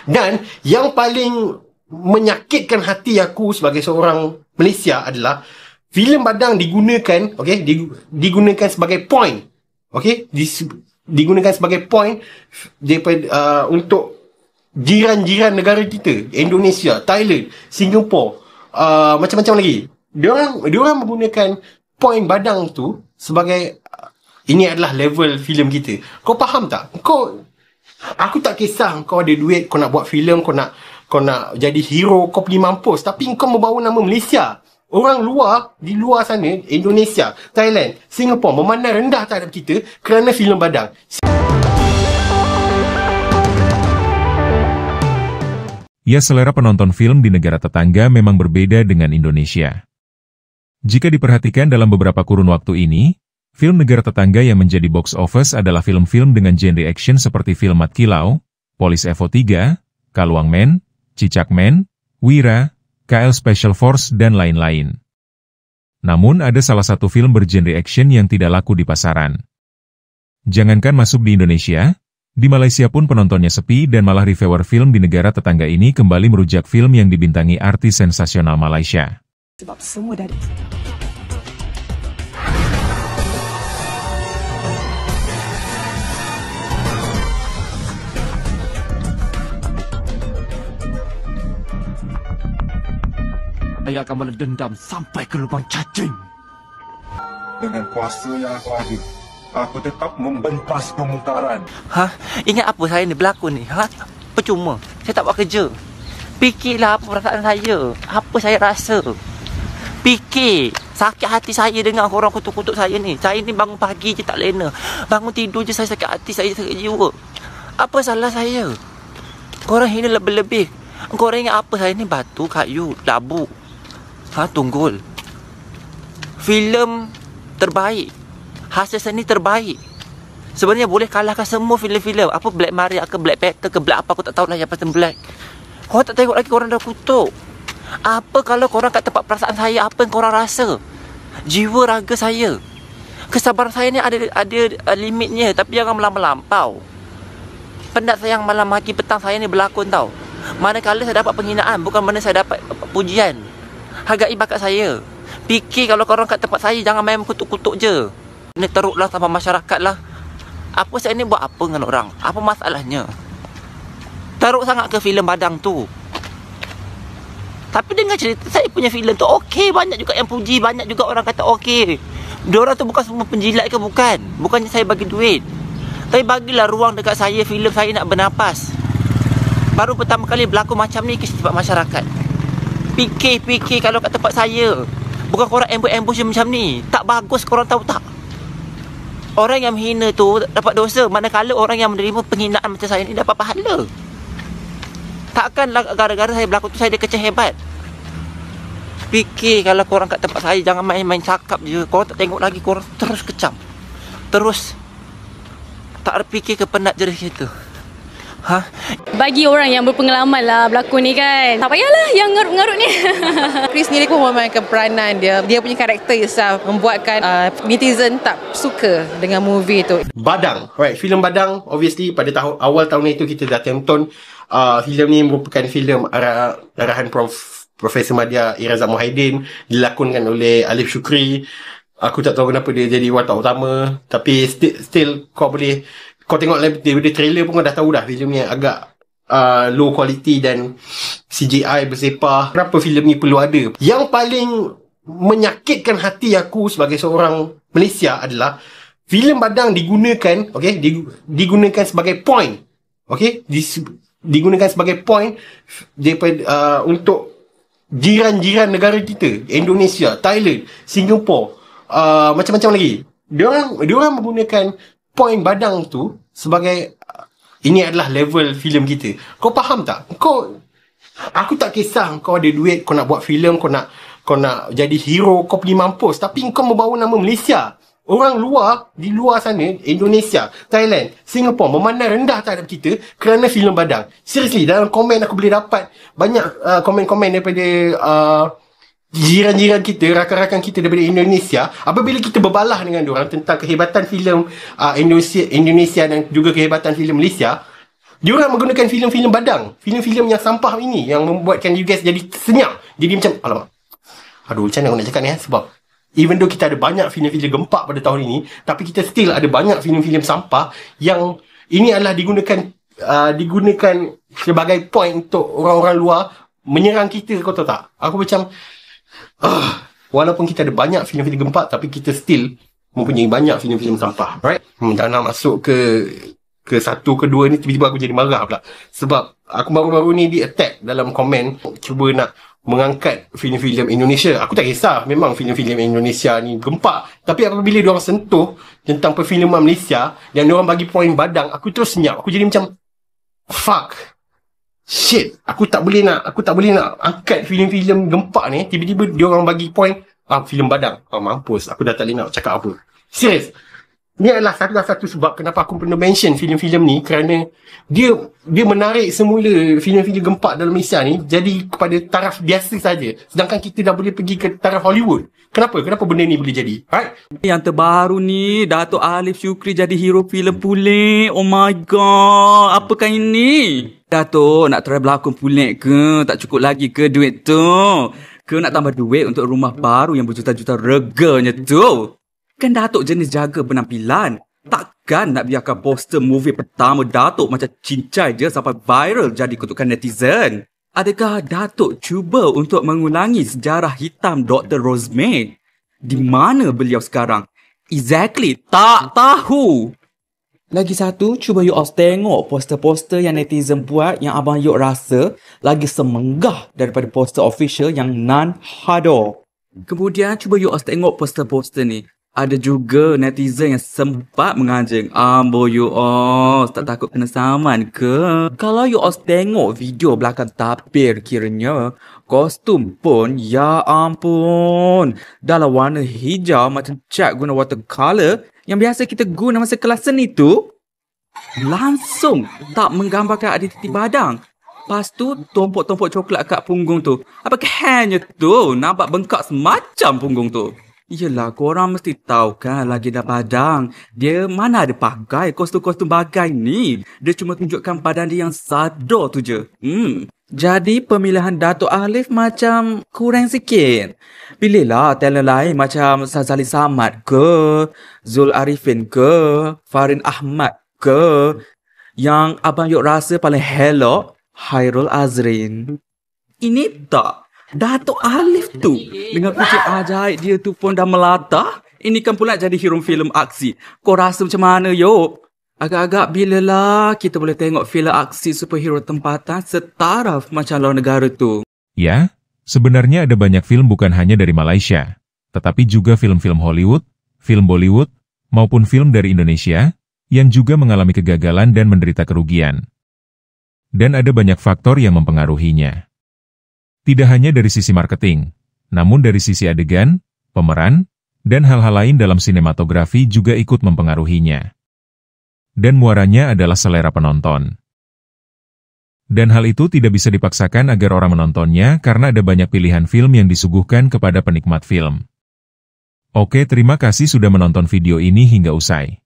Dan yang paling menyakitkan hati aku sebagai seorang Malaysia adalah filem Badang digunakan, okey, digunakan sebagai point, okey, digunakan sebagai point daripada untuk jiran-jiran negara kita, Indonesia, Thailand, Singapura, macam-macam lagi. Diorang menggunakan point Badang tu sebagai ini adalah level filem kita. Kau faham tak? Aku tak kisah kau ada duit, kau nak buat filem, kau nak jadi hero, kau pergi mampus, tapi kau membawa nama Malaysia. Orang luar, di luar sana, Indonesia, Thailand, Singapura memandang rendah terhadap kita kerana filem Badang. Ya, selera penonton film di negara tetangga memang berbeda dengan Indonesia. Jika diperhatikan dalam beberapa kurun waktu ini, film negara tetangga yang menjadi box office adalah film-film dengan genre action seperti film Mat Kilau, Polis Evo 3, Kaluang Men, Cicak Men, Wira, KL Special Force, dan lain-lain. Namun ada salah satu film bergenre action yang tidak laku di pasaran. Jangankan masuk di Indonesia, di Malaysia pun penontonnya sepi dan malah reviewer film di negara tetangga ini kembali merujak film yang dibintangi artis sensasional Malaysia. Sebab semua dari saya akan balas dendam sampai ke lubang cacing. Dengan kuasa yang aku ada, aku tetap membentas kemungkaran. Ingat apa saya ni berlakon ni? Percuma. Saya tak buat kerja. Fikirlah apa perasaan saya. Apa saya rasa. Fikir. Sakit hati saya dengar korang kutuk-kutuk saya ni. Saya ni bangun pagi je tak lena. Bangun tidur je saya sakit hati, saya sakit jiwa. Apa salah saya? Korang hina lebih-lebih. Korang ingat apa saya ni? Batu, kayu, labu. Tunggul. Filem terbaik. Hasil seni terbaik. Sebenarnya boleh kalahkan semua filem-filem. Apa Black Maria ke Black Panther ke Black apa, aku tak tahu lah yang pasal Black. Korang tak tengok lagi, korang dah kutuk. Apa kalau korang kat tempat perasaan saya, apa yang korang rasa? Jiwa raga saya. Kesabaran saya ni ada limitnya, tapi jangan melampau. Penat saya yang malam pagi petang saya ni berlakon tau. Manakala saya dapat penghinaan, bukan mana saya dapat pujian. Hargai bakat saya. Fikir kalau korang kat tempat saya, jangan main kutuk-kutuk je. Ni teruklah sama masyarakat lah. Apa saya ni buat apa dengan orang? Apa masalahnya? Teruk sangat ke filem Badang tu? Tapi dengar cerita saya punya filem tu okey, banyak juga yang puji, banyak juga orang kata okey. Diorang tu bukan semua penjilat ke, bukan? Bukannya saya bagi duit. Tapi bagilah ruang dekat saya, filem saya nak bernafas. Baru pertama kali berlakon macam ni ke tempat masyarakat. Fikir kalau kat tempat saya. Bukan korang ambush macam ni. Tak bagus, korang tahu tak? Orang yang menghina tu dapat dosa, manakala orang yang menerima penghinaan macam saya ni dapat pahala. Takkanlah gara-gara saya berlakon tu saya dia kecil hebat. Fikir kalau korang kat tempat saya, jangan main-main cakap je. Korang tak tengok lagi, korang terus kecam. Terus tak fikir ke penat je dari situ. Bagi orang yang berpengalaman lah berlakon ni kan, tak payahlah yang ngarut-ngarut ni. Chris sendiri pun memainkan peranan dia. Dia punya karakter itself membuatkan netizen tak suka dengan movie tu. Badang, right? Filem Badang, obviously pada awal tahun itu kita dah tonton. Filem ni merupakan filem arahan Profesor Madya Irazat Muhaiddin, dilakonkan oleh Alif Shukri. Aku tak tahu kenapa dia jadi watak utama, tapi still kau tengok daripada trailer pun kau dah tahu dah filem ni agak low quality dan CGI bersepah. Kenapa filem ni perlu ada? Yang paling menyakitkan hati aku sebagai seorang Malaysia adalah filem Badang digunakan, okey, digunakan sebagai point, okey, digunakan sebagai point daripada untuk jiran-jiran negara kita, Indonesia, Thailand, Singapura, macam-macam lagi. Diorang menggunakan point Badang tu sebagai ini adalah level filem kita. Kau faham tak? Aku tak kisah kau ada duit, kau nak buat filem, kau nak jadi hero, kau pergi mampus, tapi kau membawa nama Malaysia. Orang luar, di luar sana, Indonesia, Thailand, Singapura memandang rendah terhadap kita kerana filem Badang. Seriously, dalam komen aku boleh dapat banyak komen-komen daripada jiran-jiran kita, rakan-rakan kita daripada Indonesia. Apabila kita berbalah dengan diorang tentang kehebatan filem Indonesia dan juga kehebatan filem Malaysia, Diorang menggunakan filem-filem badang, filem-filem yang sampah ini yang membuatkan you guys jadi senyap. Jadi macam, alamak, aduh, macam mana aku nak cakap ni sebab even though kita ada banyak filem-filem gempak pada tahun ini, tapi kita still ada banyak filem-filem sampah yang ini adalah digunakan sebagai point untuk orang-orang luar menyerang kita, kau tahu tak? Aku macam walaupun kita ada banyak filem-filem gempak, tapi kita still mempunyai banyak filem-filem sampah, right? Dah nak masuk ke satu, kedua ni, tiba-tiba aku jadi marah pula. Sebab aku baru-baru ni di attack dalam komen, cuba nak mengangkat filem-filem Indonesia. Aku tak kisah, memang filem-filem Indonesia ni gempak. Tapi apabila diorang sentuh tentang perfilman Malaysia dan diorang bagi poin badang, aku terus senyap. Aku jadi macam, fuck. Shit, aku tak boleh nak angkat filem-filem gempak ni, tiba-tiba diorang bagi poin filem badang. Mampus, aku dah tak boleh nak cakap apa. Serius. Ini adalah satu sebab kenapa aku pernah mention filem-filem ni, kerana dia menarik semula filem-filem gempak dalam Malaysia ni jadi kepada taraf biasa saja, sedangkan kita dah boleh pergi ke taraf Hollywood. Kenapa benda ni boleh jadi? Right? Yang terbaru ni, Dato' Alif Shukri jadi hero filem Pulik. Oh my god, apakah ini? Dato' nak try berlakon Pulik ke? Tak cukup lagi ke duit tu? Ke nak tambah duit untuk rumah baru yang berjuta-juta reganya tu? Kan Datuk jenis jaga penampilan. Takkan nak biarkan poster movie pertama Datuk macam cincai je sampai viral jadi kutukan netizen. Adakah Datuk cuba untuk mengulangi sejarah hitam Dr. Rosemary? Di mana beliau sekarang? Exactly, tak tahu. Lagi satu, cuba you all tengok poster-poster yang netizen buat yang abang Yuk rasa lagi semenggah daripada poster official yang non-hado. Kemudian cuba you all tengok poster-poster ni. Ada juga netizen yang sempat menganjing. Ambo you all, tak takut kena saman ke? Kalau you all tengok video belakang tapir kiranya, kostum pun, ya ampun, dalam warna hijau macam cat guna watercolor yang biasa kita guna masa kelas seni tu. Langsung tak menggambarkan ada titik badang. Lepas tu, tompok-tompok coklat kat punggung tu. Apa kehanya tu? Nampak bengkak semacam punggung tu. Yelah, korang mesti tahu kan lagi dah badang. Dia mana ada pakai kostum-kostum bagai ni. Dia cuma tunjukkan badan dia yang sadar tu je. Jadi pemilihan Dato' Alif macam kurang sikit. Pilihlah talent lain macam Sazali Samad ke, Zul Arifin ke, Farin Ahmad ke. Yang abang Yuk rasa paling hello, Hairul Azrin. Ini tak. Dato' Alif tu dengan kucing ajaib dia tu pun dah melatah. Ini kan pula jadi hero filem aksi. Kau rasa macam mana, Yuk? Agak-agak bilalah kita boleh tengok filem aksi superhero tempatan setaraf macam luar negara tu? Ya, sebenarnya ada banyak film bukan hanya dari Malaysia, tetapi juga film-film Hollywood, film Bollywood, maupun film dari Indonesia yang juga mengalami kegagalan dan menderita kerugian. Dan ada banyak faktor yang mempengaruhinya. Tidak hanya dari sisi marketing, namun dari sisi adegan, pemeran, dan hal-hal lain dalam sinematografi juga ikut mempengaruhinya. Dan muaranya adalah selera penonton. Dan hal itu tidak bisa dipaksakan agar orang menontonnya karena ada banyak pilihan film yang disuguhkan kepada penikmat film. Oke, terima kasih sudah menonton video ini hingga usai.